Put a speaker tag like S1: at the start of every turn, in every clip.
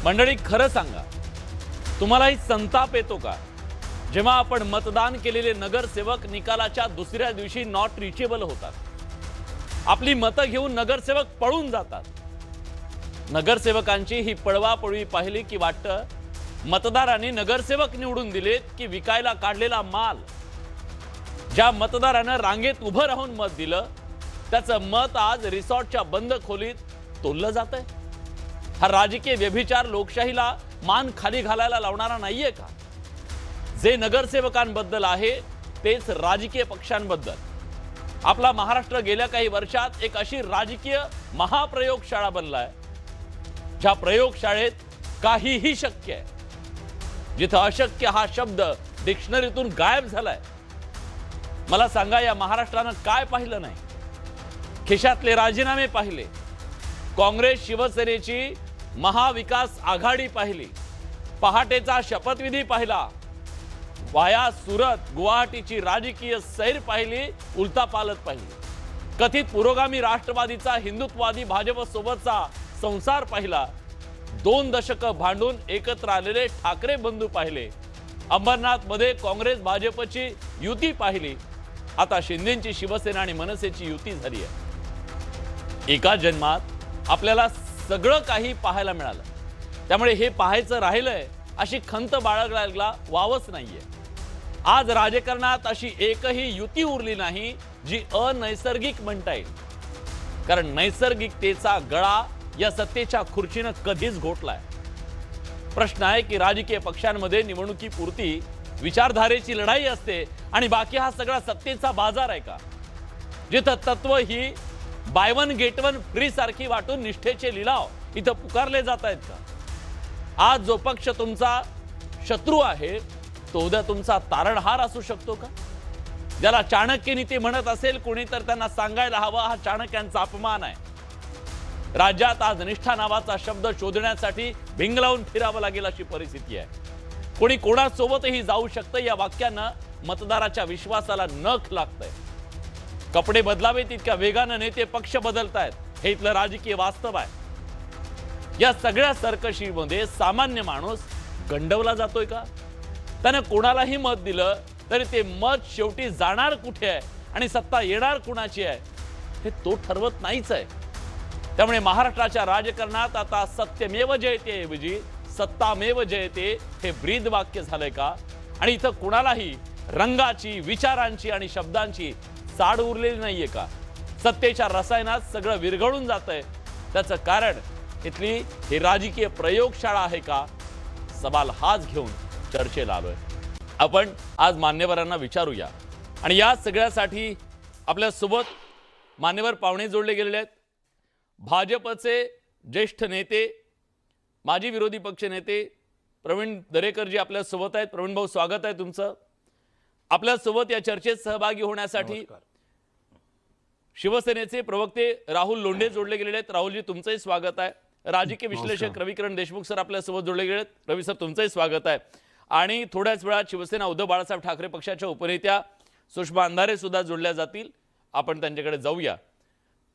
S1: मंडळी, खरं सांगा, तुम्हालाही संताप येतो का जेव्हा आपण मतदान केलेले नगरसेवक निकालाच्या दुसऱ्या दिवशी नॉट रिचेबल होतात? आपली मतं घेऊन नगरसेवक पळून जातात. नगरसेवकांची ही पळवापळवी पाहिली की वाटतं मतदारांनी नगरसेवक निवडून दिलेत की विकायला काढलेला माल. ज्या मतदारानं रांगेत उभं राहून मत दिलं त्याचं मत आज रिसॉर्टच्या बंद खोलीत तोललं जातंय. हा राजकीय व्यभिचार लोकशाहीला मान खाली घालायला लावणारा नाहीये का? जे नगरसेवकांबद्दल आहे तेच राजकीय पक्षांबद्दल. आपला महाराष्ट्र गेल्या काही वर्षात एक अशी राजकीय महाप्रयोगशाळा बनलाय ज्या प्रयोगशाळेत काहीही शक्य आहे. जिथं अशक्य हा शब्द डिक्शनरीतून गायब झालाय. मला सांगा, या महाराष्ट्रानं काय पाहिलं नाही? खिशातले राजीनामे पाहिले, काँग्रेस शिवसेनेची महाविकास आघाडी पाहिली, पहाटेचा शपथविधी पाहिला, वाया सुरत गुवाहाटीची राजकीय सैर पाहिली, उलथापालथ पाहिली, कथित पुरोगामी राष्ट्रवादीचा हिंदुत्ववादी भाजपसोबतचा संसार पाहिला, 2 दशकं भांडून एकत्र आलेले ठाकरे बंधू पाहिले, अंबरनाथ मध्ये काँग्रेस भाजपची युती पाहिली, आता शिंदेची शिवसेना आणि मनसेची युती झाली आहे. एका जन्मात आपल्याला सगळं काही पाहायला मिळालं. त्यामुळे हे पाहायचं राहिलंय अशी खंत बाळगला वावच नाहीये. आज राजकारणात अशी एकही युती उरली नाही जी अनैसर्गिक म्हणता येईल. कारण नैसर्गिकतेचा गळा या सत्तेच्या खुर्चीनं कधीच घोटलाय. प्रश्न आहे की राजकीय पक्षांमध्ये निवडणुकीपुरती विचारधारेची लढाई असते आणि बाकी हा सगळा सत्तेचा बाजार आहे का? जिथं तत्व ही buy one get one free सारखी वाटून निष्ठेचे लिलाव इथं पुकारले जात आहेत का? आज जो पक्ष तुमचा शत्रू आहे तो उद्या तुमचा तारणहार असू शकतो का? ज्याला चाणक्य नीती म्हणत असेल कोणी तर त्यांना सांगायला हवा हा चाणक्यांचा अपमान आहे. राज्यात आज निष्ठा नावाचा शब्द शोधण्यासाठी भिंगलावून फिरावं लागेल अशी परिस्थिती आहे. कोणी कोणासोबतही जाऊ शकतं या वाक्यानं मतदाराच्या विश्वासाला नख लागतंय. कपडे बदलावे तितक्या वेगानं नेते पक्ष बदलतायत, हे इथलं राजकीय वास्तव आहे. या सगळ्या सरकशीमध्ये सामान्य माणूस गंडवला जातोय का? त्यानं कोणालाही मत दिलं तरी ते मत शेवटी जाणार कुठे आहे आणि सत्ता येणार कुणाची आहे हे तो ठरवत नाहीच आहे. त्यामुळे महाराष्ट्राच्या राजकारणात आता सत्यमेव जयते ऐवजी सत्तामेव जयते हे ब्रीद वाक्य झालंय का? आणि इथं कुणालाही रंगाची, विचारांची आणि शब्दांची साड उरलेली नाहीये का? सत्तेच्या रसायनात सगळं विरघळून जातंय. त्याचं कारण इथली ही राजकीय प्रयोगशाळा आहे का? सवाल हाच घेऊन चर्चेला आलोय. आपण आज मान्यवरांना विचारूया आणि या सगळ्यासाठी आपल्या सोबत मान्यवर पाहुणे जोडले गेलेले आहेत. भाजपचे ज्येष्ठ नेते, माजी विरोधी पक्ष नेते प्रवीण दरेकरजी आपल्या सोबत आहेत. प्रवीण भाऊ, स्वागत आहे तुमचं. आपल्या सोबत या चर्चेत सहभागी होण्यासाठी शिवसेनेचे प्रवक्ते राहुल लोंढे जोडले गेलेले आहेत. राहुलजी, तुमचंही स्वागत आहे. राजकीय विश्लेषक रविकिरण देशमुख सर आपल्या सोबत जोडले गेले आहेत. रवी सर, तुमचंही स्वागत आहे. आणि थोड्याच वेळात शिवसेना उद्धव बाळासाहेब ठाकरे पक्षाच्या उपनेत्या सुषमा अंधारे सुद्धा जोडल्या जातील. आपण त्यांच्याकडे जाऊया.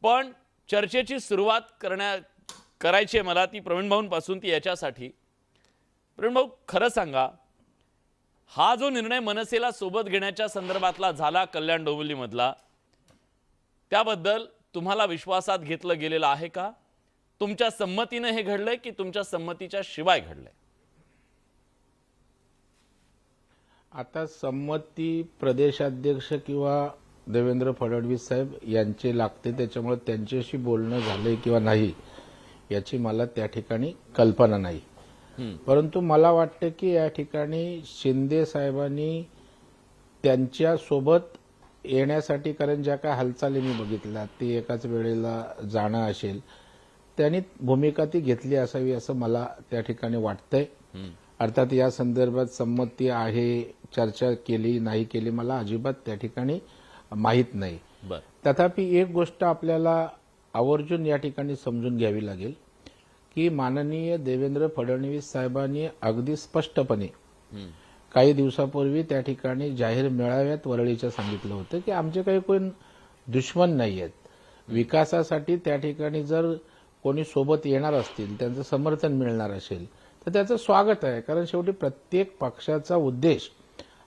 S1: पण चर्चेची सुरुवात करायची आहे मला ती प्रवीण भाऊंपासून, ती याच्यासाठी. प्रवीण भाऊ, खरं सांगा, हा जो निर्णय मनसेला सोबत घेण्याच्या संदर्भातला झाला कल्याण डोंबिवलीमधला, त्याबद्दल तुम्हाला विश्वासात घेतलं गेलेलं आहे का? तुमच्या संमतीने हे घडलंय की तुमच्या संमतीच्या शिवाय घडलंय?
S2: आता संमती प्रदेशाध्यक्ष किंवा देवेंद्र फडणवीस साहेब यांचे लागते, त्याच्यामुळे त्यांच्याशी बोलणं झालंय किंवा नाही याची मला त्या ठिकाणी कल्पना नाही. परंतु मला वाटतं की या ठिकाणी शिंदे साहेबांनी त्यांच्या सोबत येण्यासाठी, कारण ज्या काय हालचाली मी बघितल्या ते एकाच वेळेला जाणं असेल, त्यांनी भूमिका ती घेतली असावी असं मला त्या ठिकाणी वाटतंय. अर्थात या संदर्भात संमती आहे, चर्चा केली नाही केली मला अजिबात त्या ठिकाणी माहीत नाही. तथापि एक गोष्ट आपल्याला आवर्जून या ठिकाणी समजून घ्यावी लागेल की माननीय देवेंद्र फडणवीस साहेबांनी अगदी स्पष्टपणे काही दिवसापूर्वी त्या ठिकाणी जाहीर मेळाव्यात वरळीच्या सांगितलं होतं की आमचे काही कोण दुश्मन नाही आहेत. विकासासाठी त्या ठिकाणी जर कोणी सोबत येणार असतील, त्यांचं समर्थन मिळणार असेल तर त्याचं स्वागत आहे. कारण शेवटी प्रत्येक पक्षाचा उद्देश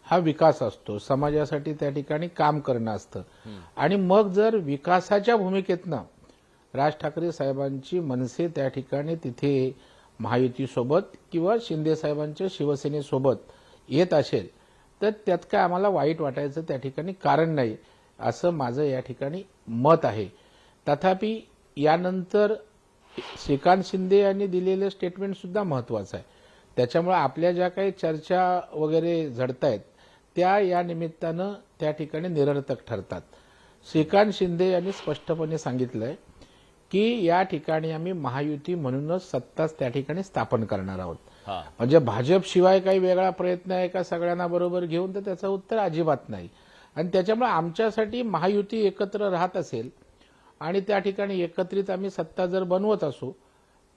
S2: हा विकास असतो, समाजासाठी त्या ठिकाणी काम करणं असतं. आणि मग जर विकासाच्या भूमिकेतनं राज ठाकरे साहेबांची मनसे त्या ठिकाणी तिथे महायुतीसोबत किंवा शिंदे साहेबांच्या शिवसेनेसोबत येत असेल तर त्यात काय आम्हाला वाईट वाटायचं त्या ठिकाणी कारण नाही, असं माझं या ठिकाणी मत आहे. तथापि यानंतर श्रीकांत शिंदे यांनी दिलेलं स्टेटमेंट सुद्धा महत्वाचं आहे. त्याच्यामुळे आपल्या ज्या काही चर्चा वगैरे झडतायत त्या या निमित्तानं त्या ठिकाणी निरर्थक ठरतात. श्रीकांत शिंदे यांनी स्पष्टपणे सांगितलंय की या ठिकाणी आम्ही महायुती म्हणूनच सत्ताच त्या ठिकाणी स्थापन करणार आहोत. म्हणजे भाजप शिवाय काही वेगळा प्रयत्न आहे का सगळ्यांना बरोबर घेऊन, तर त्याचं उत्तर अजिबात नाही. आणि त्याच्यामुळे आमच्यासाठी महायुती एकत्र राहत असेल आणि त्या ठिकाणी एकत्रित आम्ही सत्ता जर बनवत असू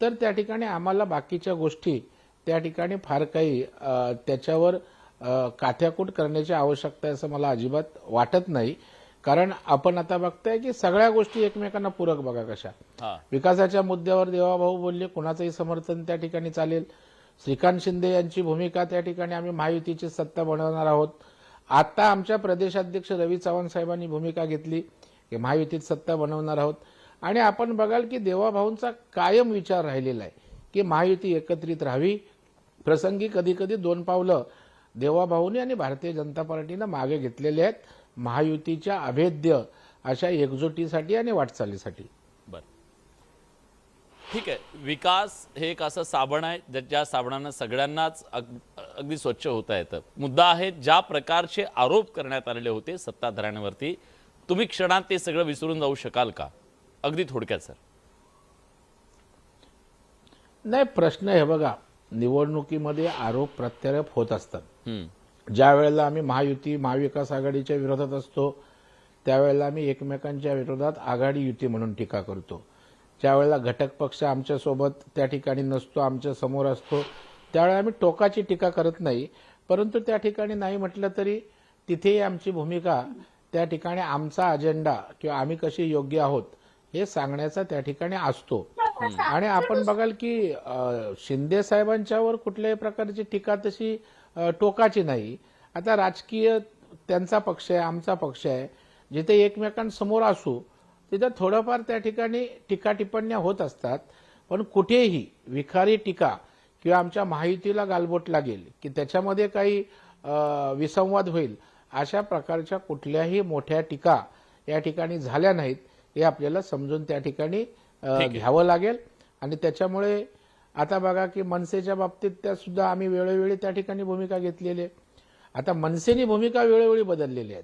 S2: तर त्या ठिकाणी आम्हाला बाकीच्या गोष्टी त्या ठिकाणी फार काही त्याच्यावर काथ्याकूट करण्याची आवश्यकता आहे असं मला अजिबात वाटत नाही. कारण आपण आता बघताय की सगळ्या गोष्टी एकमेकांना पूरक बघा कशा. विकासाच्या मुद्द्यावर देवाभाऊ बोलले, कुणाचंही समर्थन त्या ठिकाणी चालेल. श्रीकांत शिंदे यांची भूमिका त्या ठिकाणी आम्ही महायुतीची सत्ता बनवणार आहोत. आता आमच्या प्रदेशाध्यक्ष रवी चव्हाण साहेबांनी भूमिका घेतली की महायुतीत सत्ता बनवणार आहोत. आणि आपण बघाल की देवाभाऊंचा कायम विचार राहिलेला आहे की महायुती एकत्रित राहावी. प्रसंगी कधी कधी दोन पावलं देवाभाऊंनी आणि भारतीय जनता पार्टीनं मागे घेतलेले आहेत महायुतीच्या अभेद्य अशा एकजुटीसाठी आणि वाटचालीसाठी.
S1: बर, ठीक आहे. विकास हे एक असं साबण आहे ज्या साबणानं सगळ्यांनाच अगदी स्वच्छ होता येतं. मुद्दा आहे ज्या प्रकारचे आरोप करण्यात आलेले होते सत्ताधाऱ्यांवरती, तुम्ही क्षणात ते सगळं विसरून जाऊ शकाल का? अगदी थोडक्यात सर.
S2: नाही, प्रश्न हे बघा, निवडणुकीमध्ये आरोप प्रत्यारोप होत असतात. ज्या वेळेला आम्ही महायुती महाविकास आघाडीच्या विरोधात असतो त्यावेळेला आम्ही एकमेकांच्या विरोधात आघाडी युती म्हणून टीका करतो. ज्या वेळेला घटक पक्ष आमच्या सोबत त्या ठिकाणी नसतो, आमच्या समोर असतो, त्यावेळेला आम्ही टोकाची टीका करत नाही. परंतु त्या ठिकाणी नाही म्हटलं तरी तिथेही आमची भूमिका त्या ठिकाणी आमचा अजेंडा किंवा आम्ही कसे योग्य आहोत हे सांगण्याचा त्या ठिकाणी असतो. आणि आपण बघाल की शिंदे साहेबांच्यावर कुठल्याही प्रकारची टीका तशी टोकाची नाही. आता राजकीय त्यांचा पक्ष आहे, आमचा पक्ष आहे, जिथे एकमेकांसमोर असू तिथे थोडंफार त्या ठिकाणी टीका टिप्पण्या होत असतात. पण कुठेही विखारी टीका किंवा आमच्या महायुतीला गालबोट लागेल की त्याच्यामध्ये काही विसंवाद होईल अशा प्रकारच्या कुठल्याही मोठ्या टीका या ठिकाणी झाल्या नाहीत हे आपल्याला समजून त्या ठिकाणी घ्यावं लागेल. आणि त्याच्यामुळे आता बघा की मनसेच्या बाबतीत त्या सुद्धा आम्ही वेळोवेळी त्या ठिकाणी भूमिका घेतलेली आहे. आता मनसेनी भूमिका वेळोवेळी बदललेली आहेत.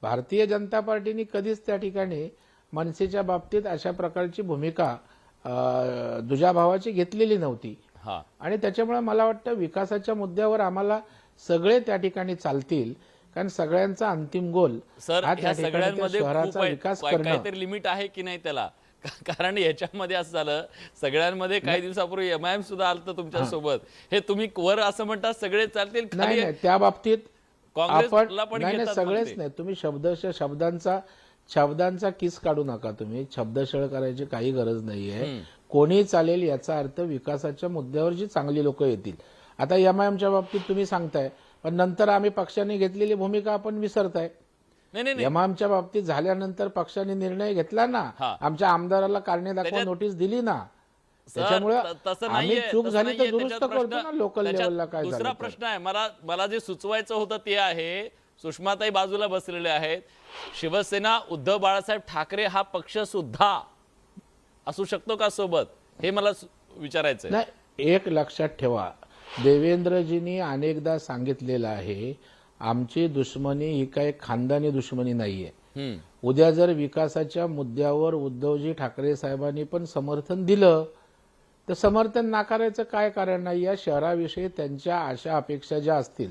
S2: भारतीय जनता पार्टीने कधीच त्या ठिकाणी मनसेच्या बाबतीत अशा प्रकारची भूमिका दुजाभावाची घेतलेली नव्हती. आणि त्याच्यामुळे मला वाटतं विकासाच्या मुद्द्यावर आम्हाला सगळे त्या ठिकाणी चालतील. कारण सगळ्यांचा अंतिम गोल
S1: सर ह्या सगळ्यांमध्ये
S2: शहराचा विकास करणं.
S1: काहीतरी लिमिट आहे की नाही त्याला? कारण याच्यामध्ये असं झालं सगळ्यांमध्ये काही दिवसापूर्वी एमआयएम सुद्धा आलं तुमच्या सोबत. हे तुम्ही वर असं म्हणता सगळे चालतील,
S2: नाही त्या बाबतीत
S1: काँग्रेसला पण
S2: सगळेच नाही. तुम्ही शब्दांचा किस काढू नका. तुम्ही शब्दशळ करायची काही गरज नाहीये. कोणी चालेल याचा अर्थ विकासाच्या मुद्द्यावर जी चांगली लोक येतील. आता एमआयएमच्या बाबतीत तुम्ही सांगताय पण नंतर आम्ही पक्षाने घेतलेली भूमिका आपण विसरताय. एमआयएमच्या बाबतीत झाल्यानंतर पक्षाने निर्णय घेतला ना, आमच्या आमदाराला कारणे दाखवा नोटीस दिली ना. त्याच्यामुळे आम्ही चूक झाली तर दुरुस्त करतो ना लोकल लेवलला. काय
S1: दुसरा प्रश्न आहे मला जे सुचवायचं होतं ते आहे, सुषमाताई बाजूला बसलेले आहेत, शिवसेना उद्धव बाळासाहेब ठाकरे हा पक्ष सुद्धा असू शकतो का सोबत, हे मला विचारायचं आहे.
S2: नाही, एक लक्षात ठेवा, देवेंद्रजींनी अनेकदा सांगितलेलं आहे आमची दुश्मनी ही काही खानदानी दुश्मनी नाहीये. उद्या जर विकासाच्या मुद्द्यावर उद्धवजी ठाकरे साहेबांनी पण समर्थन दिलं तर समर्थन नाकारायचं काय कारण नाही. या शहराविषयी त्यांच्या आशा अपेक्षा ज्या असतील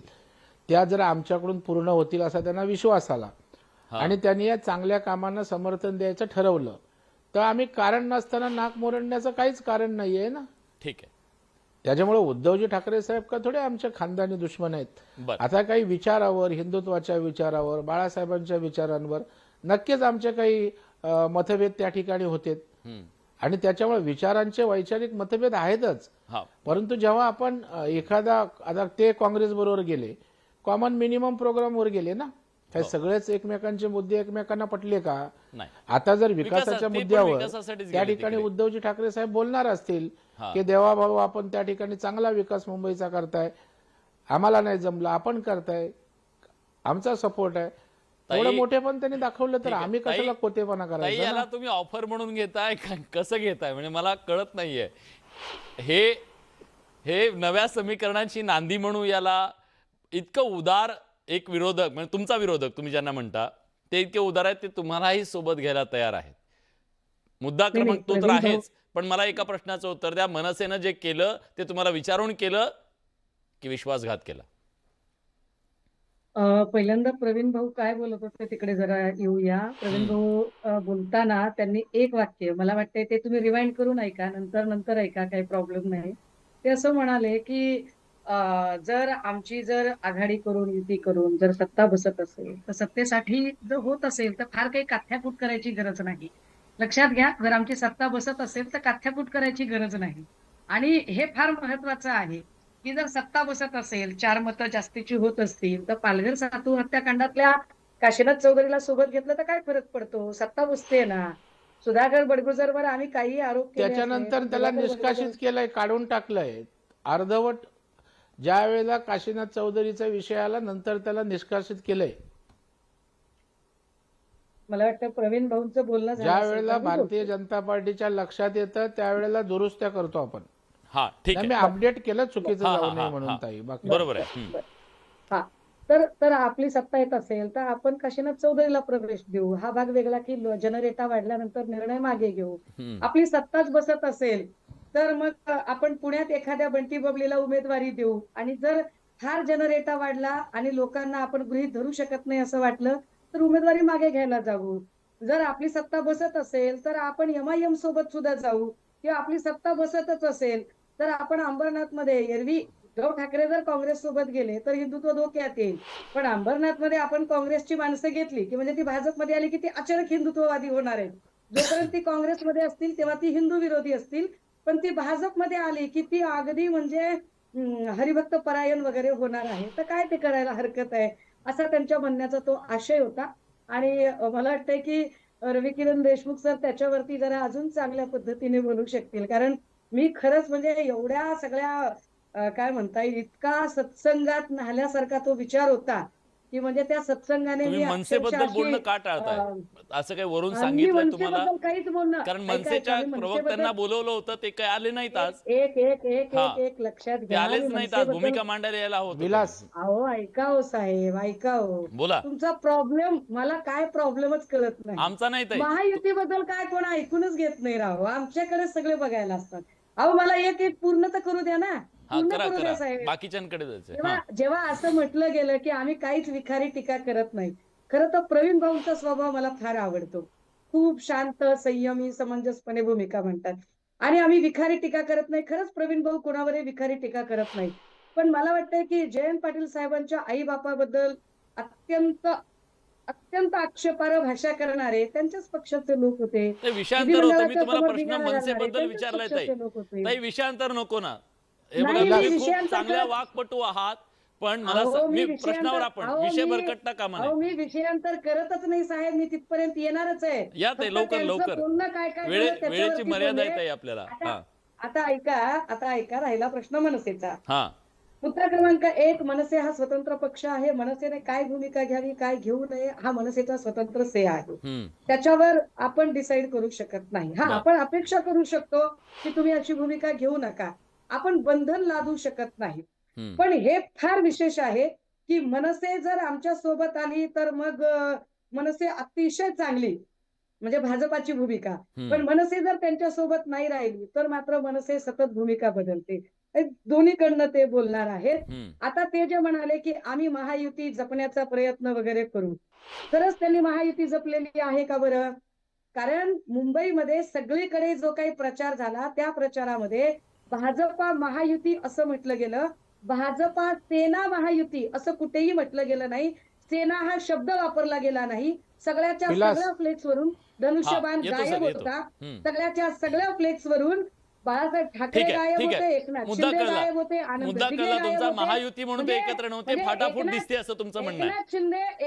S2: त्या जर आमच्याकडून पूर्ण होतील असा त्यांना विश्वास आला आणि त्यांनी या चांगल्या कामांना समर्थन द्यायचं ठरवलं तर आम्ही कारण नसताना नाक मोरडण्याचं काहीच कारण नाहीये ना.
S1: ठीक आहे.
S2: त्याच्यामुळे उद्धवजी ठाकरे साहेब का थोडे आमचे खानदानी दुश्मन आहेत. आता काही विचारावर, हिंदुत्वाच्या विचारावर, बाळासाहेबांच्या विचारांवर नक्कीच आमचे काही मतभेद त्या ठिकाणी होते. आणि त्याच्यामुळे विचारांचे वैचारिक मतभेद आहेतच.
S1: हा
S2: परंतु जेव्हा आपण एखादा आता ते काँग्रेस बरोबर गेले, कॉमन मिनिमम प्रोग्रामवर गेले ना, काय सगळेच एकमेकांचे मुद्दे एकमेकांना पटले का?
S1: नाही.
S2: आता जर विकासाच्या
S1: ते पण
S2: मुद्द्यावर
S1: विकासासाठीच
S2: त्या
S1: गेले
S2: ठिकाणी
S1: तिकडे.
S2: उद्धवजी ठाकरे साहेब बोलणार असतील
S1: हा.
S2: की देवाभाऊ आपण त्या ठिकाणी चांगला विकास मुंबईचा करताय, आम्हाला नाही जमला, आपण करताय, आमचा सपोर्ट आहे, एवढं मोठे पण त्यांनी दाखवलं तर
S1: ठीक आहे.
S2: आम्ही कशाला कोतेपणा
S1: ताई
S2: करायचा
S1: याला
S2: ना?
S1: तुम्ही ऑफर म्हणून घेताय का कसं घेताय म्हणजे मला कळत नाहीये. हे हे नव्या समीकरणांची नांदी म्हणू याला? इतकं उदार एक विरोधक म्हणजे तुमचा विरोधक तुम्ही ज्यांना म्हणता ते इतके उदार आहेत, ते तुम्हालाही सोबत घ्यायला तयार आहेत. मुद्दा
S3: नाही,
S1: क्रमांक तो तर
S3: प्रवीण भाऊ-
S1: आहेच, पण मला एका प्रश्नाचं उत्तर द्या. मनसेनं जे केलं ते तुम्हाला विचारून केलं की विश्वासघात केला?
S3: पहिल्यांदा प्रवीण भाऊ काय बोलत होते तिकडे जरा येऊया. प्रवीण भाऊ बोलताना त्यांनी एक वाक्य, मला वाटतंय ते तुम्ही रिवाइंड करून ऐका, नंतर ऐका, काही प्रॉब्लेम नाही. ते असं म्हणाले की जर आघाडी करून युती करून जर सत्ता बसत असेल तर सत्तेसाठी जर होत असेल तर फार काही काथ्याकूट करायची गरज नाही. लक्षात घ्या, जर आमची सत्ता बसत असेल तर काथ्याकूट करायची गरज नाही. आणि हे फार महत्वाचं आहे की जर सत्ता बसत असेल, 4 मतं जास्तीची होत असतील, तर पालघर सातू हत्याकांडातल्या काशीनाथ चौधरीला सोबत घेतलं तर काय फरक पडतो? सत्ता बसते ना. सुधाकर बडगुजरवर आम्ही काही आरोप केले असले,
S2: त्याच्यानंतर
S3: पण
S2: त्याला
S3: सुधाकर
S2: निष्कासित
S3: बडगुजर-
S2: केलंय, काढून टाकलंय अर्धवट. ज्या वेळेला काशीनाथ चौधरीचा विषय आला नंतर त्याला निष्कासित केलंय.
S3: मला वाटतं प्रवीण भाऊंचं बोलणं झालं
S2: ज्या
S3: असेल
S2: वेळेला
S3: तर मी
S2: भारतीय
S3: बोलते.
S2: जनता पार्टीच्या लक्षात येतं त्यावेळेला दुरुस्त्या करतो आपण.
S1: हा ठीक
S2: नाही,
S1: आहे.
S2: मी अपडेट केलं, चुकीचं
S1: हा, हा,
S2: जाऊ नये
S1: हा,
S2: म्हणून
S1: हा.
S2: ताई. बाकी
S1: बरोबर आहे.
S3: बरं. हा, तर आपली सत्ता येत असेल तर आपण काशीनाथ चौधरीला प्रवेश देऊ. हा भाग वेगळा की जनरेटा वाढल्यानंतर निर्णय मागे घेऊ. आपली सत्ताच बसत असेल तर मग आपण पुण्यात एखाद्या बंटी बबलीला उमेदवारी देऊ. आणि जर फार जनरेटा वाढला आणि लोकांना आपण गृहीत धरू शकत नाही असं वाटलं तर उमेदवारी मागे घ्यायला जाऊ. जर आपली सत्ता बसत असेल तर आपण MIM सोबत सुद्धा जाऊ. किंवा आपली सत्ता बसतच असेल तर आपण अंबरनाथमध्ये, एरवी उद्धव ठाकरे जर काँग्रेस सोबत गेले तर हिंदुत्व धोक्यात येईल, पण अंबरनाथमध्ये आपण काँग्रेसची माणसं घेतली की म्हणजे ती भाजपमध्ये आली की ती अचानक हिंदुत्ववादी होणार आहे. जोपर्यंत ती काँग्रेसमध्ये असतील तेव्हा ती हिंदू विरोधी असतील, पण ती भाजपमध्ये आली की ती अगदी म्हणजे हरिभक्त परायण वगैरे होणार आहे. तर काय ते करायला हरकत आहे, असा त्यांच्या म्हणण्याचा तो आशय होता. आणि मला वाटतंय की रविकिरण देशमुख सर त्याच्यावरती जरा अजून चांगल्या पद्धतीने बोलू शकतील. कारण मी खरंच म्हणजे एवढ्या सगळ्या काय म्हणता येईल, इतका सत्संगात न्हाल्यासारखा तो विचार होता की म्हणजे त्या सत्संगाने
S1: तुम्ही
S3: मी
S1: मनसेबद्दल
S3: अक्षरशः
S1: बोलणं का
S3: अशी,
S1: टाळताय? असं काही वरून
S3: मी
S1: सांगितलंय तुम्हाला?
S3: मनसेबद्दल काहीच बोलणं,
S1: कारण
S3: ऐका,
S1: मनसेच्या
S3: मी
S1: प्रवक्त्यांना
S3: मनसेबद्दल
S1: बोलवलं होतं, ते काही आले नाहीत आज.
S3: एक एक एक
S1: हा.
S3: एक एक लक्षात
S1: ते
S3: घ्या. मी
S1: आलेच नाहीत आज,
S3: मनसेबद्दल,
S1: भूमिका मांडायला यायला हवं होतं
S2: विलास,
S3: अहो ऐका हो साहेब, ऐका हो.
S1: बोला.
S3: तुमचा प्रॉब्लेम, मला काय प्रॉब्लेमच कळत नाही.
S1: आमचा नाही ताई.
S3: महायुतीबद्दल काय कोण ऐकूनच घेत नाही राव. आमच्याकडे सगळे बघायला असतात. अहो मला एक एक पूर्ण तर करू द्या ना.
S1: हा
S3: पूर्ण
S1: करा
S3: करू द्या
S1: करा,
S3: साहेब.
S1: बाकीच्यांकडे जायचंय.
S3: जेव्हा जेव्हा असं म्हटलं गेलं की आम्ही काहीच विखारी टीका करत नाही, खरं तर प्रवीण भाऊंचा स्वभाव मला फार आवडतो. खूप शांत, संयमी, समंजसपणे भूमिका म्हणतात. आणि आम्ही विखारी टीका करत नाही. खरंच प्रवीण भाऊ कोणावरही विखारी टीका करत नाही. पण मला वाटतंय की जयंत पाटील साहेबांच्या आई बापाबद्दल अत्यंत अत्यंत आक्षेपार्ह भाषा करणारे त्यांच्याच पक्षाचे लोक होते.
S1: ते विषयांतर होतं. मी
S3: विधिमंडळाच्या
S1: तुम्हाला
S3: समोर
S1: प्रश्न
S3: धिंगाणा घालणारे
S1: मनसेबद्दल
S3: त्यांच्याच
S1: विचारलाय ताई.
S3: पक्षाचे लोक होते.
S1: ताई विषयांतर नको ना. हे बघा,
S3: नाही,
S1: तुम्ही खूप
S3: विषयांतर
S1: चांगल्या
S3: करत-
S1: वाकपटू आहात, पण मला
S3: अहो,
S1: मी
S3: विषयांतर-
S1: प्रश्नावर आपण
S3: अहो,
S1: विषय
S3: मी-
S1: भरकटता कामा
S3: अहो,
S1: नये.
S3: मी विषयांतर करतच नाही साहेब. मी तिथपर्यंत येणारच आहे.
S1: या ताई,
S3: फक्त
S1: लवकर
S3: त्यांचं
S1: लवकर.
S3: बोलणं काय काय
S1: वेळे
S3: झालं त्याच्यावरती
S1: वेळेची मर्यादा आहे
S3: बोलले.
S1: ताई आपल्याला. हा
S3: आता ऐका, राहिला प्रश्न मनसेचा.
S1: हा
S3: मुद्दा क्रमांक 1, मनसे हा स्वतंत्र पक्ष आहे. मनसेने काय भूमिका घ्यावी, काय घेऊ नये, हा मनसेचा स्वतंत्र से आहे. त्याच्यावर आपण डिसाईड करू शकत नाही. हा,
S1: बरं.
S3: आपण अपेक्षा करू शकतो की तुम्ही अशी भूमिका घेऊ नका. आपण बंधन लादू शकत नाही. पण हे फार विशेष आहे की मनसे जर आमच्या सोबत आली तर मग मनसे अतिशय चांगली, म्हणजे भाजपाची भूमिका. पण मनसे जर त्यांच्या सोबत नाही राहिली तर मात्र मनसे सतत भूमिका बदलते. दोन्हीकडनं ते बोलणार आहेत. आता ते जे म्हणाले की आम्ही महायुती जपण्याचा प्रयत्न वगैरे करू, खरंच त्यांनी महायुती जपलेली आहे का बरं? कारण मुंबईमध्ये सगळीकडे जो काही प्रचार झाला त्या प्रचारामध्ये भाजपा महायुती असं म्हटलं गेलं, भाजपा सेना महायुती असं कुठेही म्हटलं गेलं नाही. सेना हा शब्द वापरला गेला नाही. सगळ्याच्या
S2: विलास.
S3: सगळ्या फ्लेक्सवरून धनुष्यबाण
S1: हा, येतो
S3: गायब
S1: सर, येतो.
S3: होता.
S1: हम्म.
S3: सगळ्याच्या सगळ्या फ्लेक्सवरून बाळासाहेब ठाकरे
S1: ठीक आहे,
S3: गायब
S1: ठीक आहे.
S3: होते, एकनाथ
S1: मुद्दा
S3: शिंदे
S1: कळला.
S3: गायब होते, आनंद
S1: मुद्दा
S3: दिघे
S1: कळला
S3: गायब
S1: तुमचा.
S3: होते.
S1: महायुती म्हणून ते
S3: म्हणजे-
S1: एकत्र नव्हते,
S3: म्हणजे
S1: फाटाफूट
S3: एकनाथ-
S1: दिसते असं तुमचं म्हणणं आहे.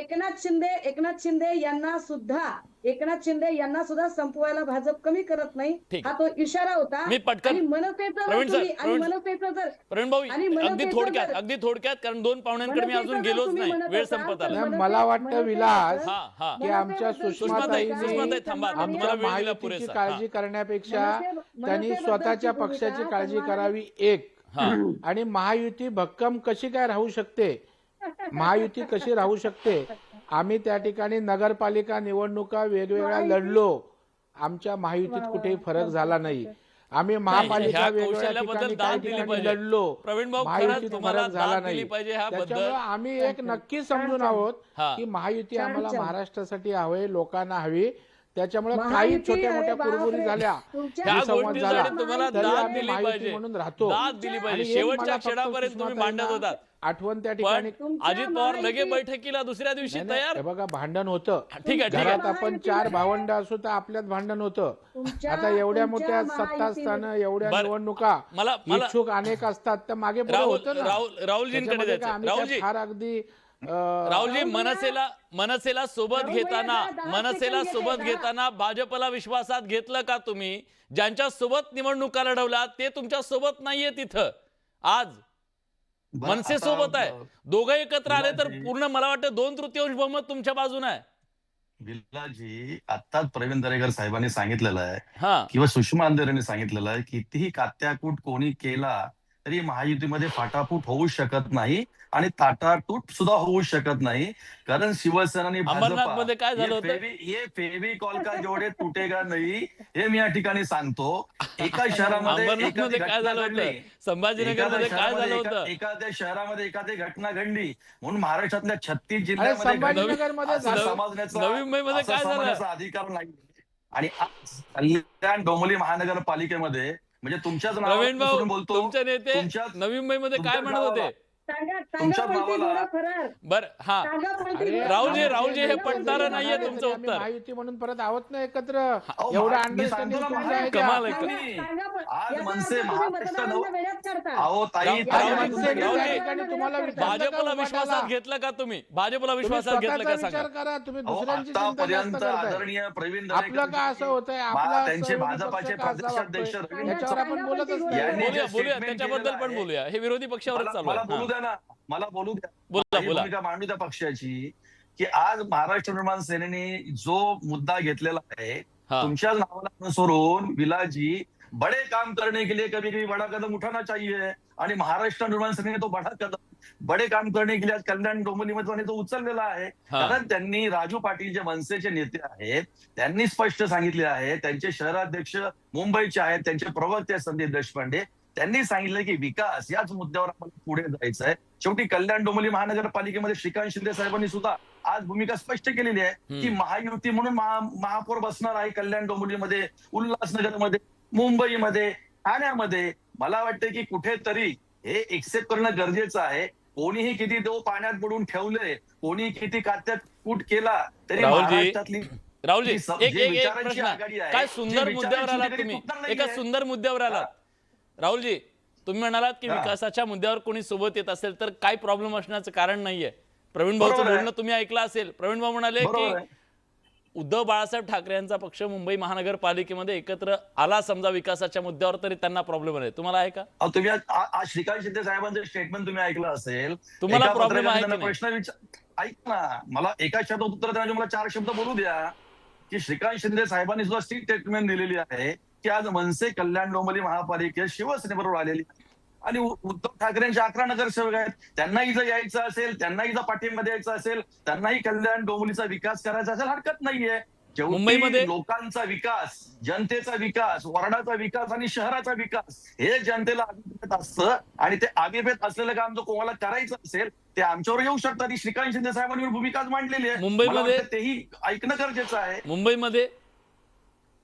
S3: एकनाथ शिंदे यांना सुद्धा संपवायला भाजप कमी करत नाही.
S1: ठीक.
S3: हा तो इशारा होता.
S1: मी पटकन-
S3: आणि मनसेचं जर
S1: प्रवीण सर,
S3: तुम्ही- आणि
S1: प्रवीण-
S3: मनसेचं जर
S1: प्रवीण भाऊ,
S3: आणि
S1: अगदी
S3: मनसेचं
S1: थोडक्यात,
S3: जर-
S1: अगदी थोडक्यात, कारण 2 पाहुण्यांकडे मी अजून गेलोच नाही, वेळ संपत आला.
S2: नाही, मला वाटतं विलास
S1: हा हा
S2: की आमच्या
S1: सुषमाताई,
S2: सुषमाताईंनी
S1: थांबा,
S2: आमच्या
S1: तुम्हाला वेळ दिला
S2: महायुतीची
S1: पुरेसा.
S2: काळजी
S1: हा.
S2: करण्यापेक्षा
S3: मनसे-
S2: त्यांनी
S3: मनसेबद्दलची
S2: स्वतःच्या
S3: भूमिका
S2: पक्षाची काळजी
S3: सन्मानित-
S2: करावी एक.
S1: हा.
S2: आणि महायुती भक्कम कशी काय राहू शकते, महायुती कशी राहू शकते. आम्ही त्या ठिकाणी नगरपालिका निवडणुका वेगवेगळ्या लढलो, आमच्या महायुतीत कुठेही फरक झाला नाही. आम्ही महापालिका
S1: ह्या
S2: वेगवेगळ्या
S1: कौशल्याबद्दल
S2: ठिकाणी
S1: दाद
S2: काही
S1: दिली
S2: ठिकाणी
S1: पाहिजे.
S2: लढलो,
S1: प्रवीण भाऊ,
S2: महायुतीत
S1: खरंच तुम्हाला
S2: फरक झाला
S1: दाद दिली
S2: नाही.
S1: पाहिजे ह्याबद्दल.
S2: त्याच्यामुळे आम्ही एक नक्की समजून आहोत की महायुती
S3: छान,
S2: आम्हाला
S3: छान.
S2: महाराष्ट्रासाठी हवी, लोकांना हवी. त्याच्यामुळे काही
S3: महायुती,
S2: छोट्या मोठ्या
S3: अरे बापरे.
S2: कुरबुरी झाल्या,
S3: तुमच्या-
S1: ह्या
S2: संवाद
S1: गोष्टीसाठी
S2: झाला,
S1: तुम्हाला
S2: तरी
S1: दाद
S2: आम्ही
S1: दिली
S2: महायुती
S1: पाहिजे,
S2: म्हणून राहतो.
S1: दाद दिली पाहिजे.
S2: आणि एक
S1: शेवटच्या
S2: मला फक्त
S1: क्षणापर्यंत तुम्ही
S2: सुषमाताईंना
S1: भांडत होतात,
S2: आठवण त्या
S1: पण
S2: ठिकाणी
S1: अजित पवार लगे बैठकीला दुसऱ्या दिवशी
S2: नाही, नाही,
S1: तयार.
S2: हे बघा भांडण होतं.
S1: ठीक आहे, ठीक
S2: घरात
S1: आहे.
S2: आपण 4 भावंड असू तर आपल्यात भांडण होतं.
S3: तुमच्या-
S2: आता एवढ्या
S3: तुमच्या
S2: मोठ्या सत्ता
S3: महायुतीवर-
S2: असताना एवढ्या
S1: बरं.
S2: निवडणुका
S1: मला-
S2: इच्छुक अनेक असतात, तर मागे पुढे
S1: राहुल
S2: होतं ना.
S1: राहुलजींकडे
S2: त्याच्यामध्ये काय
S1: द्यायचं.
S2: आम्ही काय
S1: राहुलजी,
S2: फार अगदी
S1: राहुलजी, मनसेला सोबत
S3: राहुल
S1: घेताना,
S3: भैया, 10
S1: मनसेला
S3: सेकंद
S1: सोबत
S3: घेते,
S1: घेताना भाजपला विश्वासात घेतलं का तुम्ही? ज्यांच्या सोबत निवडणुका लढवल्या ते तुमच्या सोबत नाहीये तिथं आज. मनसे सोबत आहे. दोघं एकत्र आले तर पूर्ण मला वाटतं 2/3 बहुमत तुमच्या बाजूने आहे.
S4: बिर्लाजी, आत्ताच प्रवीण दरेकर साहेबांनी सांगितलेलं आहे
S1: हा,
S4: किंवा सुषमा अंधारेंनी सांगितलेलं आहे, कितीही कात्याकूट कोणी केला तरी महायुतीमध्ये फाटाफूट होऊ शकत नाही आणि ताटातूट सुद्धा होऊ शकत नाही. कारण शिवसेना आणि
S1: अंबरनाथमध्ये काय झालं होतं?
S4: ये फेविकॉल का जोडे तुटेगा नाही, हे मी या ठिकाणी सांगतो. एका शहरामध्ये
S1: अंबरनाथमध्ये काय झालं होतं? संभाजीनगरमध्ये काय झालं होतं?
S4: एखाद्या शहरामध्ये एखादी घटना घडली म्हणून महाराष्ट्रातल्या 36 जिल्ह्यामध्ये
S2: संभाजीनगरमध्ये
S4: असं
S2: झालं.
S4: समजण्याचा-
S1: नवी मुंबईमध्ये
S4: असं
S1: काय झालं?
S4: समजण्याचा अधिकार नाही. आणि आज कल्याण डोंबिवली महानगरपालिकेमध्ये म्हणजे तुमच्याच
S1: प्रवीण भाऊ,
S4: नावावरून बोलतो,
S1: तुमचे नेते
S4: तुमच्याच-
S1: नवी मुंबईमध्ये काय
S4: तुमच्याच
S1: म्हणत होते?
S4: नावाला-
S3: सांगा
S4: तुमच्या
S3: बोलते
S4: भावाला-
S3: थोडं फरार.
S1: बर हा,
S3: सांगा बोलते
S2: अरे,
S3: थोडं
S1: राहुलजी,
S3: फरार.
S1: राहुलजी, हे
S3: सांगा
S1: पटणारं
S3: बोलते
S1: नाहीये
S3: फरार.
S1: तुमचं
S2: आम्ही
S1: उत्तर.
S2: महायुती म्हणून परत आहोत ना एकत्र.
S4: अहो,
S2: एवढं
S4: मी
S2: अंडरस्टँडिंग
S4: सांगतो ना,
S2: तुमचं आहे
S1: कमाल आहे.
S2: का?
S4: आज
S3: याचा
S4: मनसे
S3: अर्थ तुम्ही
S4: महाराष्ट्र
S3: मतदारांना वेड्यात काढता.
S4: अहो ताई,
S1: राहुल-
S4: ताई,
S2: आणि
S1: राहुलजी,
S2: मनसेने
S1: राहुलजी,
S2: त्या ठिकाणी तुम्हाला विचारलं का
S1: भाजपला
S2: उभाटाला?
S1: विश्वासात घेतलं का तुम्ही? भाजपला
S2: तुम्ही
S1: विश्वासात घेतलं
S2: स्वतःचा
S1: का
S2: विचार
S1: सांगा?
S2: करा, तुम्ही
S4: अहो,
S2: दुसऱ्यांची चिंता जास्त
S4: आतापर्यंत
S2: करताय.
S4: आदरणीय प्रवीण
S2: आपलं का असं होतंय, आपला
S4: त्यांचे
S2: विरोधी
S4: भाजपाचे
S2: पक्ष का असा
S4: प्रदेशाध्यक्ष
S2: वागतोय?
S4: रवींद्र
S2: याच्यावर आपण बोलतच नाही.
S4: यांनी जे
S1: बोलूया
S4: statement
S1: त्याच्याबद्दल
S4: केलेलं
S1: पण
S4: आहे,
S1: बोलूया. हे विरोधी पक्षावरच चालू
S4: मला
S1: आहे.
S4: बोलू
S1: हा.
S4: द्या ना, मला बोलू द्या.
S1: बोला,
S4: माझी
S1: बोला.
S4: भूमिका मांडू द्या पक्षाची, की आज महाराष्ट्र निर्माण सेनेने जो मुद्दा घेतलेला आहे,
S1: हा.
S4: तुमच्याच नावाला अनुसरून विलाजी बड़े काम करने के लिए कभी कभी बड़ा कदम उठाना चाहिए, आणि महाराष्ट्र निर्माण सेनेने तो बड़ा कदम बड़े काम करने के लिए आज कल्याण डोंबिवलीमध्ये तो उचललेला आहे.
S1: हा.
S4: कारण त्यांनी राजू पाटील जे मनसेचे नेते आहेत त्यांनी स्पष्ट सांगितले आहे, त्यांचे शहराध्यक्ष मुंबईचे आहेत, त्यांचे प्रवक्ते संदीप देशपांडे, त्यांनी सांगितलं की विकास याच मुद्द्यावर आपल्याला पुढे जायचं आहे. शेवटी कल्याण डोंबिवली महानगरपालिकेमध्ये श्रीकांत शिंदे साहेबांनी सुद्धा आज भूमिका स्पष्ट केलेली आहे की महायुती म्हणून महापौर बसणार आहे कल्याण डोंबिवलीमध्ये, उल्हासनगरमध्ये, मुंबईमध्ये, ठाण्यामध्ये. मला वाटतं की कुठेतरी हे एक्सेप्ट करणं गरजेचं आहे. कोणीही किती देव पाण्यात बुडून ठेवले, कोणी किती कात्यात कूट केला तरी महाराष्ट्रातली
S1: राहुलजी,
S4: जी
S1: एक एक
S4: विचारांची
S1: प्रश्न.
S4: आघाडी आहे,
S1: काय
S4: जी
S1: सुंदर मुद्द्यावर
S4: विचारांची
S1: आलात
S4: कधी
S1: तुम्ही,
S4: तुटणार नाहीये.
S1: एका सुंदर मुद्द्यावर आलात. राहुलजी, तुम्ही म्हणालात की
S4: हा.
S1: विकासाच्या मुद्द्यावर कोणी सोबत येत असेल तर काय प्रॉब्लेम असण्याचं कारण नाहीये. प्रवीण भाऊचं
S4: बरोबर आहे.
S1: बोलणं तुम्ही ऐकलं असेल. प्रवीण भाऊ म्हणाले
S4: बरोबर
S1: की
S4: आहे.
S1: उद्धव बाळासाहेब ठाकरे यांचा पक्ष मुंबई महानगरपालिकेमध्ये एकत्र आला समजा विकासाच्या मुद्द्यावर तरी त्यांना प्रॉब्लेम आहे. तुम्हाला आहे का?
S4: अहो, तुम्ही आज श्रीकांत शिंदे साहेबांचं स्टेटमेंट तुम्ही ऐकलं असेल.
S1: तुम्हाला
S4: एका
S1: problem आहे की
S4: पत्रकाराने
S1: नाही?
S4: प्रश्न विचार, ऐक ना, मला एका शब्दात उत्तर देण्याचे मला 4 शब्द बोलू द्या. की श्रीकांत शिंदे साहेबांनी सुद्धा स्टेटमेंट दिलेली आहे की आज मनसे कल्याण डोंबिवली महापालिकेत शिवसेनेबरोबर आलेली आहे आणि उद्धव ठाकरेंचे 11 नगरसेवक आहेत. त्यांनाही जर यायचं असेल, त्यांनाही जर पाठिंबा द्यायचा असेल, त्यांनाही कल्याण डोंबिवलीचा विकास करायचा असेल, हरकत नाहीये.
S1: मुंबईमध्ये
S4: लोकांचा विकास, जनतेचा विकास, वॉर्डाचा विकास आणि शहराचा विकास हे जनतेला अभिप्रेत असतं आणि ते अभिप्रेत असलेलं काम जर कोणाला करायचं असेल ते आमच्यावर येऊ शकतात. ही श्रीकांत शिंदे साहेबांनी भूमिकाच मांडलेली आहे.
S1: मुंबईमध्ये-
S4: मला वाटतं तेही ऐकणं गरजेचं आहे.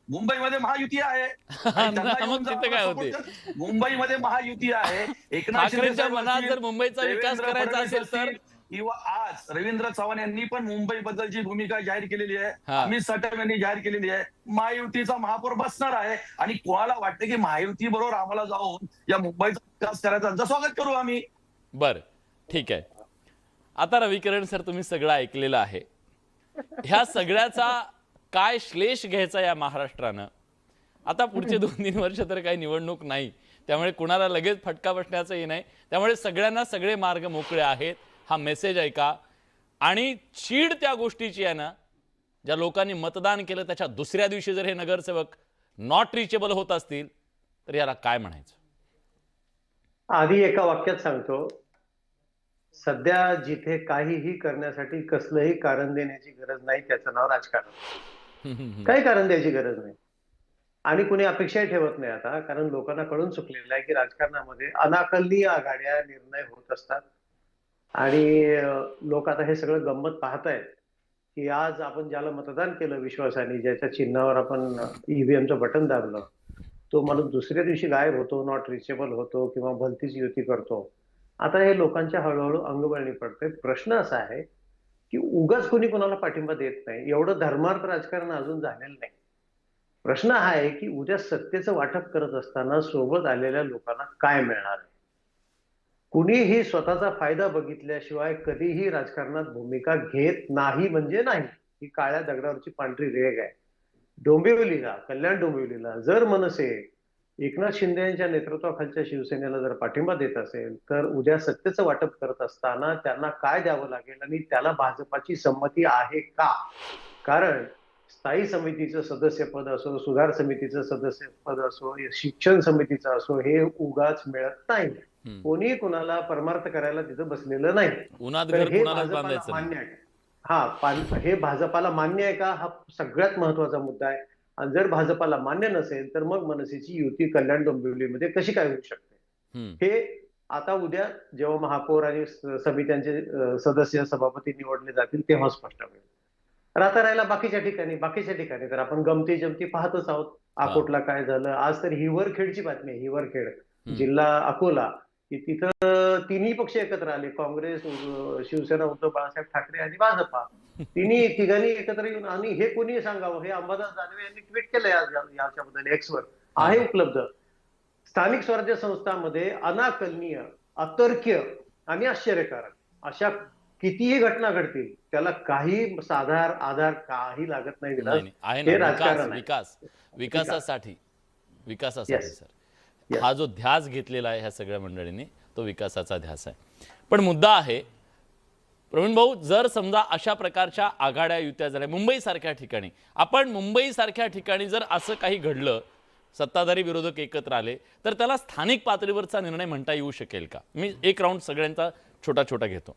S1: मुंबईमध्ये
S4: महायुती आहे आणि त्यांना
S1: मग
S4: येऊन
S1: तिथे काय होते?
S4: मुंबईमध्ये महायुती आहे. एकनाथ शिंदे
S1: ठाकरेंच्या
S4: साहेब
S1: मनात
S4: असतील,
S1: जर मुंबईचा विकास
S4: देवेंद्र
S1: करायचा
S4: फडणवीस
S1: असेल तर
S4: असतील, किंवा आज रवींद्र चव्हाण यांनी पण मुंबई बद्दलची भूमिका जाहीर केलेली आहे,
S1: हा.
S4: अमित साटम यांनी जाहीर केलेली आहे, महायुतीचा महापौर बसणार आहे आणि कोणाला वाटतं की महायुती बरोबर आम्हाला जाऊन या मुंबईचा विकास करायचा, त्यांचं स्वागत करू आम्ही.
S1: बर, ठीक आहे. आता रविकिरण सर, तुम्ही सगळं ऐकलेलं आहे. ह्या सगळ्याचा काय श्लेष घ्यायचा या महाराष्ट्रानं? आता पुढचे 2-3 वर्ष तर काही निवडणूक नाही, त्यामुळे कुणाला लगेच फटका बसण्याचंही नाही. त्यामुळे सगळ्यांना सगळे मार्ग मोकळे आहेत. हा मेसेज ऐका आणि चीड त्या गोष्टीची आहे ना, ज्या लोकांनी मतदान केलं त्याच्या दुसऱ्या दिवशी जर हे नगरसेवक नॉट रिचेबल होत असतील तर याला काय म्हणायचं?
S5: आधी एका वाक्यात सांगतो, सध्या जिथे काहीही करण्यासाठी कसलंही कारण देण्याची गरज नाही, त्याचं नाव राजकारण. काही कारण द्यायची गरज नाही आणि कुणी अपेक्षाही ठेवत नाही आता, कारण लोकांना कळून चुकलेलं आहे की राजकारणामध्ये अनाकलनीय आघाड्या निर्णय होत असतात आणि लोक आता हे सगळं गंमत पाहतायत की आज आपण ज्याला मतदान केलं विश्वासाने, ज्याच्या चिन्हावर आपण ईव्हीएमचं बटन दाबलं, तो माणूस दुसऱ्या दिवशी गायब होतो, नॉट रिचेबल होतो किंवा भलतीच युती करतो. आता हे लोकांच्या हळूहळू अंगवळणी पडते. प्रश्न असा आहे की उगाच कोणी कोणाला पाठिंबा देत नाही, एवढं धर्मार्थ राजकारण अजून झालेलं नाही. प्रश्न हा आहे की उद्या सत्तेचं वाटप करत असताना सोबत आलेल्या लोकांना काय मिळणार आहे. कुणीही स्वतःचा फायदा बघितल्याशिवाय कधीही राजकारणात भूमिका घेत नाही म्हणजे नाही. ही काळ्या दगडावरची पांढरी रेघ आहे. डोंबिवलीला, कल्याण डोंबिवलीला जर मनसे एकनाथ शिंदे यांच्या नेतृत्वाखालच्या शिवसेनेला जर पाठिंबा देत असेल तर उद्या सत्तेचं वाटप करत असताना त्यांना काय द्यावं लागेल आणि त्याला भाजपाची संमती आहे का? कारण स्थायी समितीचं सदस्यपद असो, सुधार समितीचं सदस्यपद असो, शिक्षण समितीचं असो, हे उगाच मिळत नाही. कोणी कुणाला परमार्थ करायला तिथं बसलेलं नाही.
S1: उन्हात
S5: तर
S1: घर
S5: हे
S1: कुणालाच
S5: भाजपाला
S1: बांधायचं नाही.
S5: मान्य आहे. हे भाजपाला मान्य आहे का? हा सगळ्यात महत्वाचा मुद्दा आहे. आणि जर भाजपाला मान्य नसेल तर मग मनसेची युती कल्याण डोंबिवलीमध्ये कशी काय होऊ शकते? हे आता उद्या जेव्हा महापौर आणि समित्यांचे सदस्य सभापती निवडले जातील तेव्हा स्पष्ट होईल. आता राहिला बाकीच्या ठिकाणी तर आपण गमती जमती पाहतच आहोत. अकोटला काय झालं, आज तर हिवरखेडची बातमी आहे. हिवरखेड जिल्हा अकोला, की तिथं तिन्ही पक्ष एकत्र आले, काँग्रेस, शिवसेना, उद्धव बाळासाहेब ठाकरे आणि भाजपा, तिघांनी एकत्र येऊन. आणि हे कोणी सांगावं, हे अंबादास दानवे यांनी ट्विट केलं याच्याबद्दल, एक्सवर आहे उपलब्ध. स्थानिक स्वराज्य संस्थांमध्ये अनाकलनीय, अतर्क्य आणि आश्चर्यकारक अशा कितीही घटना घडतील, त्याला काही आधार काही लागत नाही.
S1: हे राजकारण विकासासाठी सर हा जो ध्यास घेतलेला आहे ह्या सगळ्या मंडळींनी, तो विकासाचा ध्यास आहे. पण मुद्दा आहे प्रवीण भाऊ, जर समजा अशा प्रकारच्या आघाड्या युत्या झाल्या मुंबई सारख्या ठिकाणी, आपण मुंबई सारख्या ठिकाणी जर असं काही घडलं, सत्ताधारी विरोधक एकत्र आले, तर त्याला स्थानिक पातळीवरचा निर्णय म्हणता येऊ शकेल का? मी एक राऊंड सगळ्यांचा छोटा घेतो.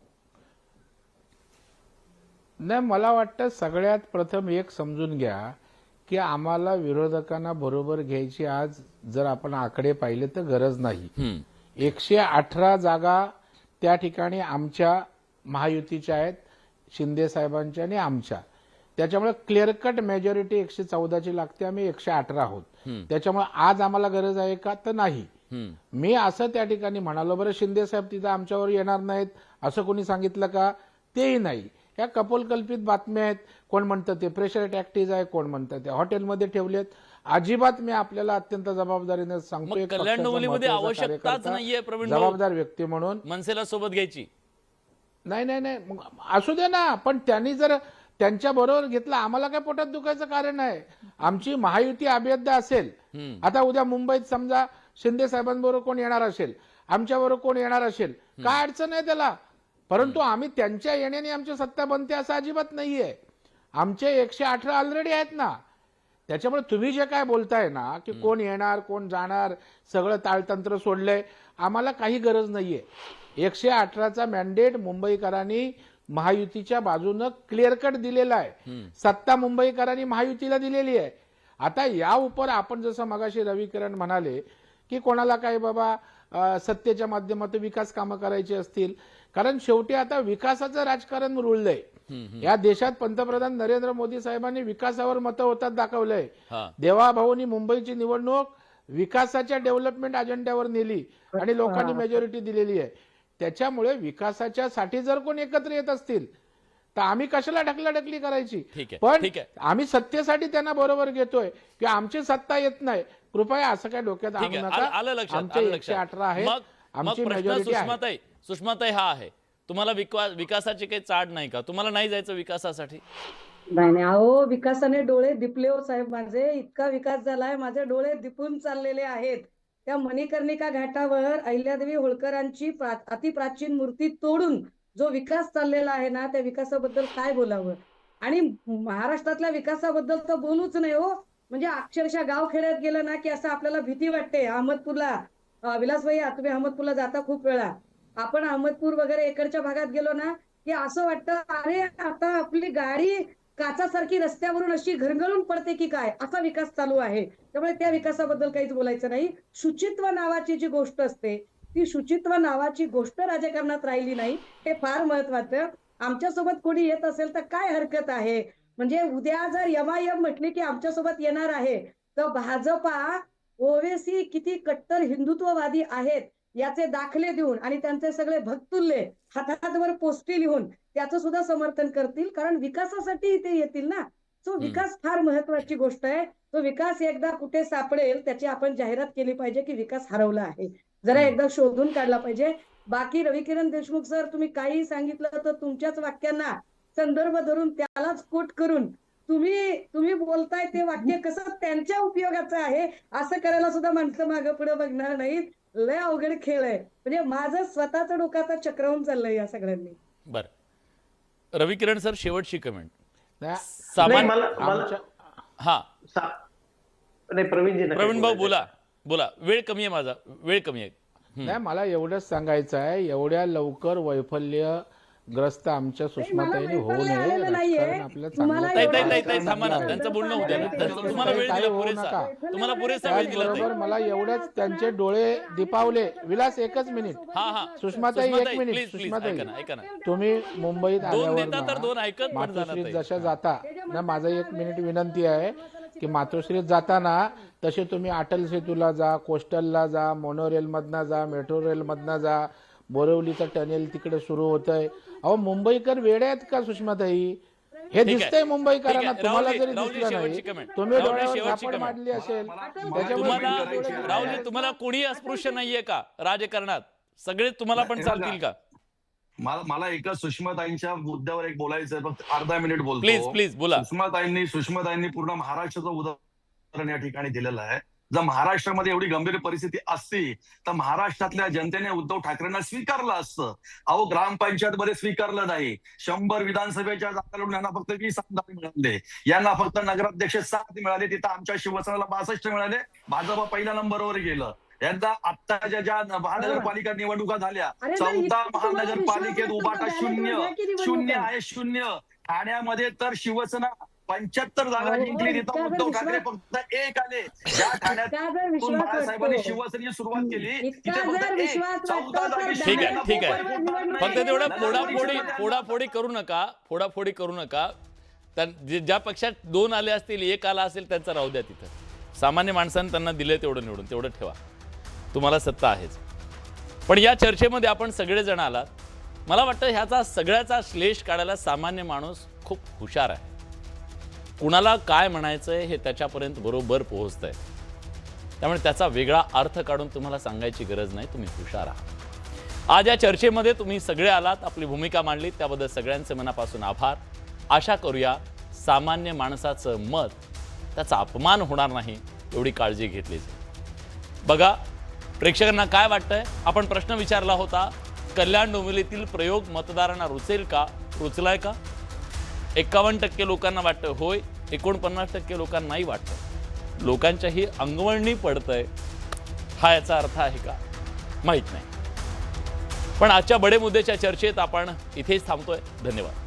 S2: नाही, मला वाटतं सगळ्यात प्रथम एक समजून घ्या की आम्हाला विरोधकांना बरोबर घ्यायची आज जर आपण आकडे पाहिले तर गरज नाही. 118 जागा त्या ठिकाणी आमच्या महायुतीच्या आहेत, शिंदे साहेबांच्या आणि आमच्या. त्याच्यामुळे क्लिअर कट मेजॉरिटी 114ची लागते, आम्ही 118 आहोत. त्याच्यामुळे आज आम्हाला गरज आहे का? तर नाही. मी असं त्या ठिकाणी म्हणालो, बरं शिंदे साहेब तिथं आमच्यावर येणार नाहीत असं कोणी सांगितलं का? तेही नाही. ह्या कपोलकल्पित बातम्या आहेत. कोण म्हणतं ते प्रेशर टॅक्टिस आहे, कोण म्हणतं ते हॉटेलमध्ये ठेवलेत. अजिबात मी आपल्याला अत्यंत जबाबदारीने सांगतो,
S1: कल्याण डोंबिवलीमध्ये आवश्यकताच नाहीये प्रवीण भाऊ,
S2: जबाबदार व्यक्ती म्हणून
S1: मनसेला सोबत घ्यायची.
S2: नाही, असू दे ना, पण त्यांनी जर त्यांच्या बरोबर घेतलं, आम्हाला काय पोटात दुखायचं कारण आहे? आमची महायुती अभेद्य असेल. आता उद्या मुंबईत समजा शिंदे साहेबांबरोबर कोण येणार असेल, आमच्याबरोबर कोण येणार असेल, काय अडचण आहे त्याला? परंतु आम्ही त्यांच्या येण्याने आमची सत्ता बनते असं अजिबात नाहीये. आमचे 118 ऑलरेडी आहेत ना. त्याच्यामुळे तुम्ही जे काय बोलताय ना की कोण येणार कोण जाणार, सगळं ताळतंत्र सोडलंय, आम्हाला काही गरज नाहीये. 118चा मॅन्डेट मुंबईकरांनी महायुतीच्या बाजूनं क्लिअर कट दिलेला आहे. सत्ता मुंबईकरांनी महायुतीला दिलेली आहे. आता या उपर आपण जसं मगाशी रविकिरण म्हणाले की कोणाला काय बाबा सत्तेच्या माध्यमातून विकास कामं करायची असतील, कारण शेवटी आता विकासाचं राजकारण रुळलंय या देशात. पंतप्रधान नरेंद्र मोदी साहेबांनी विकासावर मतं होतात दाखवलंय. देवाभाऊनी मुंबईची निवडणूक विकासाच्या डेव्हलपमेंट अजेंड्यावर नेली आणि लोकांनी मेजॉरिटी दिलेली आहे. त्याच्यामुळे विकासाच्या साठी जर कोण एकत्र येत असतील तर आम्ही कशाला ढकलाढकली करायची.
S1: ठीक आहे,
S2: पण
S1: ठीक आहे.
S2: आम्ही सत्तेसाठी त्यांना बरोबर घेतोय की आमची सत्ता येत नाही, कृपया असं काय डोक्यात
S1: ठीक
S2: आणू
S1: आहे,
S2: नका.
S1: आलं लक्षात,
S2: आमचे
S1: आलं
S2: 118 आहे,
S1: मग
S2: आमची
S1: प्रश्न
S2: मेजॉरिटी आहे.
S1: सुषमाताई हा आहे, तुम्हाला विकासाची काही चाड नाही का? तुम्हाला नाही जायचं विकासासाठी?
S3: नाही अहो, विकासाने डोळे दिपले हो साहेब माझे. इतका विकास झालाय, माझे डोळे दिपून चाललेले आहेत. त्या मणिकर्णिका घाटावर अहिल्यादेवी होळकरांची अतिप्राचीन मूर्ती तोडून जो विकास चाललेला आहे ना, त्या विकासाबद्दल काय बोलावं. आणि महाराष्ट्रातल्या विकासाबद्दल तर बोलूच नाही हो. म्हणजे अक्षरशः गावखेड्यात गेलं ना की असं आपल्याला भीती वाटते. अहमदपूरला विलास भैया, तुम्ही अहमदपूरला जाता खूप वेळा. आपण अहमदपूर वगैरे इकडच्या भागात गेलो ना की असं वाटतं, अरे आता आपली गाडी काचासारखी रस्त्यावरून अशी घरघळून पडते की काय, असा विकास चालू आहे. त्यामुळे त्या विकासाबद्दल काहीच बोलायचं नाही. शुचित्व नावाची जी गोष्ट असते, ती शुचित्व नावाची गोष्ट राजकारणात राहिली नाही, हे फार महत्वाचं. आमच्यासोबत कोणी येत असेल तर काय हरकत आहे. म्हणजे उद्या जर एमआयएम म्हटली की आमच्यासोबत येणार आहे, तर भाजपा ओवेसी किती कट्टर हिंदुत्ववादी आहेत याचे दाखले देऊन आणि त्यांचे सगळे भक्तुल्ले हातावर पोस्टी लिहून त्याचं सुद्धा समर्थन करतील, कारण विकासासाठी इथे येतील ना. सो विकास फार महत्वाची गोष्ट आहे. तो विकास एकदा कुठे सापडेल त्याची आपण जाहिरात केली पाहिजे की विकास हरवला आहे, जरा एकदा शोधून काढला पाहिजे. बाकी रविकिरण देशमुख सर, तुम्ही काही सांगितलं तर तुमच्याच वाक्यांना संदर्भ धरून त्यालाच कोट करून तुम्ही बोलताय ते वाक्य कसं त्यांच्या उपयोगाचं आहे असं करायला सुद्धा माणसं मागं पुढे बघणार नाहीत. लय अवघड खेळ आहे. म्हणजे माझं स्वतःचं डोकं आता चक्रावून चाललंय या सगळ्यांनी.
S1: बरं, रविकिरण सर, शेवटची कमेंट.
S2: नाही,
S1: सामान्य हा प्रवीण भाऊ बोला, वेळ कमी आहे, माझा वेळ कमी आहे.
S2: नाही, मला एवढंच सांगायचं आहे, एवढ्या लवकर वैफल्यग्रस्त आमच्या सुषमाताईंनी होऊ नये. राजकारण आपलं चांगलं
S1: थांबा ना, त्यांचं बोलणं होऊ द्या ना. तुम्हाला वेळ दिला पुरेसा, तुम्हाला पुरेसा वेळ दिला.
S2: बरोबर, मला एवढंच त्यांचे डोळे दिपावले. विलास, एकच मिनिट.
S1: हा
S2: सुषमाताई, एक मिनिट. सुषमाताई,
S1: ऐका ना.
S2: तुम्ही मुंबईत
S1: नेता तर दोन
S2: आल्यावर
S1: ऐकत पण जाणार
S2: मातोश्रीत जशा जाता ना, माझं 1 मिनिट विनंती आहे की मातोश्रीत जाताना तसे तुम्ही अटल सेतूला जा, कोस्टलला जा, मोनोरेल मधनं जा, मेट्रो रेल मधनं जा, बोरिवलीचं टनेल तिकडे सुरू होतंय. अहो, मुंबईकर वेडे आहेत का सुषमाताई? हे दिसतंय मुंबईकरांना, तुम्हाला जरी दिसलं नाही, तुम्ही डोळ्यावर झापड मारली असेल त्याच्यामुळे.
S1: तुम्हाला कोणी अस्पृश्य नाहीये का राजकारणात? सगळे तुम्हाला पण चालतील का?
S4: मला एका सुषमाताईंच्या मुद्द्यावर एक बोलायचं, फक्त अर्धा मिनिट बोलतो.
S1: प्लीज बोला.
S4: सुषमाताईंनी पूर्ण महाराष्ट्राचं उदाहरण या ठिकाणी दिलेलं आहे. जर महाराष्ट्रामध्ये एवढी गंभीर परिस्थिती असती तर महाराष्ट्रातल्या जनतेने उद्धव ठाकरेंना स्वीकारलं असतं. अहो, ग्रामपंचायत मध्ये स्वीकारलं नाही. 100 विधानसभेच्या जागा लढून यांना फक्त 20 आमदार मिळाले, यांना फक्त नगराध्यक्ष 7 मिळाले. तिथं आमच्या शिवसेनेला 62 मिळाले. भाजपा पहिल्या नंबरवर गेलं. यांचा आत्ताच्या ज्या महानगरपालिका निवडणुका झाल्या, 14 महानगरपालिकेत उबाटा शून्य आहे, शून्य. ठाण्यामध्ये तर शिवसेना 75 जागा जिंकली, तिथं उद्धव ठाकरे फक्त 1 आले. ज्या ठाण्यातून बाळासाहेबांनी शिवसेनेची सुरुवात केली तिथे फक्त 14 जागी.
S1: ठीक आहे. फक्त तेवढं फोडाफोडी करू नका. ज्या पक्षात 2 आले असतील, 1 आला असेल, त्यांचा राहू द्या. तिथं सामान्य माणसांनी त्यांना दिले तेवढं निवडून, तेवढं ठेवा. तुम्हाला सत्ता आहेच. पण या चर्चेमध्ये आपण सगळेजण आलात. मला वाटतं ह्याचा सगळ्याचा श्लेष काढायला सामान्य माणूस खूप हुशार आहे. कुणाला काय म्हणायचंय हे त्याच्यापर्यंत बरोबर पोहोचतंय. त्यामुळे त्याचा वेगळा अर्थ काढून तुम्हाला सांगायची गरज नाही. तुम्ही हुशार आहात. आज या चर्चेमध्ये तुम्ही सगळे आलात, आपली भूमिका मांडलीत, त्याबद्दल सगळ्यांचे मनापासून आभार. आशा करूया सामान्य माणसाचं मत, त्याचा अपमान होणार नाही एवढी काळजी घेतली जाईल. बघा, प्रेक्षकांना काय वाटतंय? आपण प्रश्न विचारला होता, कल्याण डोंबिवलीतील प्रयोग मतदारांना रुचेल का? रुचलाय का? 51% लोकांना वाटतं होय, 49% लोकांना नाही वाटतं. लोकांच्याही अंगवळणी पडतंय, हा याचा अर्थ आहे का? माहित नाही. पण आजच्या बडे मुद्द्याच्या चर्चेत आपण इथेच थांबतोय. धन्यवाद.